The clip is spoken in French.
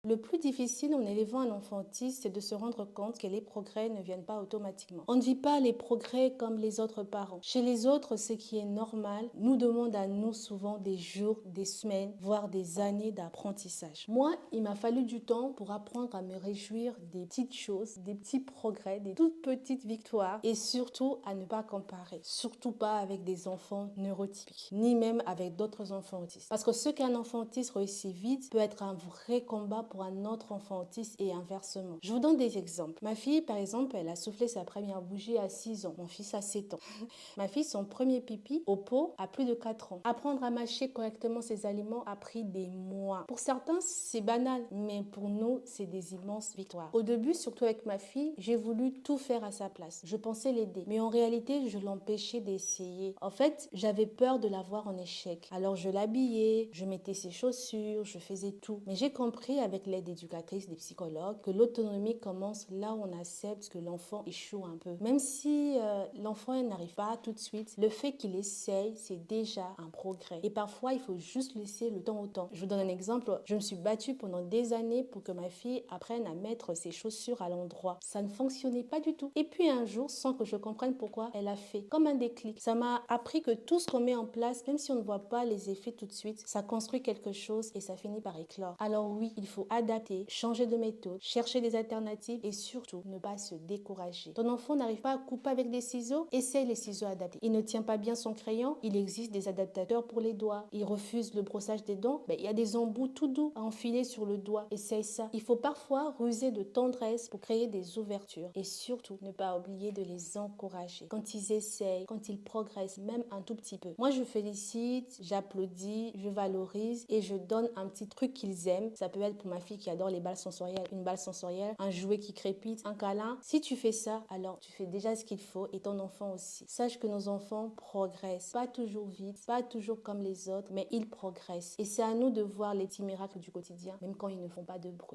Le plus difficile en élevant un enfant autiste, c'est de se rendre compte que les progrès ne viennent pas automatiquement. On ne vit pas les progrès comme les autres parents. Chez les autres, ce qui est normal nous demande à nous souvent des jours, des semaines, voire des années d'apprentissage. Moi, il m'a fallu du temps pour apprendre à me réjouir des petites choses, des petits progrès, des toutes petites victoires et surtout à ne pas comparer. Surtout pas avec des enfants neurotypiques, ni même avec d'autres enfants autistes. Parce que ce qu'un enfant autiste réussit vite peut être un vrai combat pour un autre enfant autiste et inversement. Je vous donne des exemples. Ma fille, par exemple, elle a soufflé sa première bougie à 6 ans. Mon fils a 7 ans. Ma fille, son premier pipi au pot a plus de 4 ans. Apprendre à mâcher correctement ses aliments a pris des mois. Pour certains, c'est banal, mais pour nous, c'est des immenses victoires. Au début, surtout avec ma fille, j'ai voulu tout faire à sa place. Je pensais l'aider, mais en réalité, je l'empêchais d'essayer. En fait, j'avais peur de la voir en échec. Alors, je l'habillais, je mettais ses chaussures, je faisais tout. Mais j'ai compris avec l'aide d'éducatrices, des psychologues, que l'autonomie commence là où on accepte que l'enfant échoue un peu. Même si l'enfant n'arrive pas tout de suite, le fait qu'il essaye, c'est déjà un progrès. Et parfois, il faut juste laisser le temps au temps. Je vous donne un exemple. Je me suis battue pendant des années pour que ma fille apprenne à mettre ses chaussures à l'endroit. Ça ne fonctionnait pas du tout. Et puis un jour, sans que je comprenne pourquoi, elle a fait comme un déclic. Ça m'a appris que tout ce qu'on met en place, même si on ne voit pas les effets tout de suite, ça construit quelque chose et ça finit par éclore. Alors oui, il faut adapter, changer de méthode, chercher des alternatives et surtout ne pas se décourager. Ton enfant n'arrive pas à couper avec des ciseaux, essaye les ciseaux adaptés. Il ne tient pas bien son crayon, il existe des adaptateurs pour les doigts. Il refuse le brossage des dents, il y a des embouts tout doux à enfiler sur le doigt. Essaye ça. Il faut parfois ruser de tendresse pour créer des ouvertures et surtout ne pas oublier de les encourager. Quand ils essayent, quand ils progressent, même un tout petit peu. Moi, je félicite, j'applaudis, je valorise et je donne un petit truc qu'ils aiment. Ça peut être pour ma fille qui adore les balles sensorielles, une balle sensorielle, un jouet qui crépite, un câlin. Si tu fais ça, alors tu fais déjà ce qu'il faut et ton enfant aussi. Sache que nos enfants progressent, pas toujours vite, pas toujours comme les autres, mais ils progressent. Et c'est à nous de voir les petits miracles du quotidien, même quand ils ne font pas de bruit.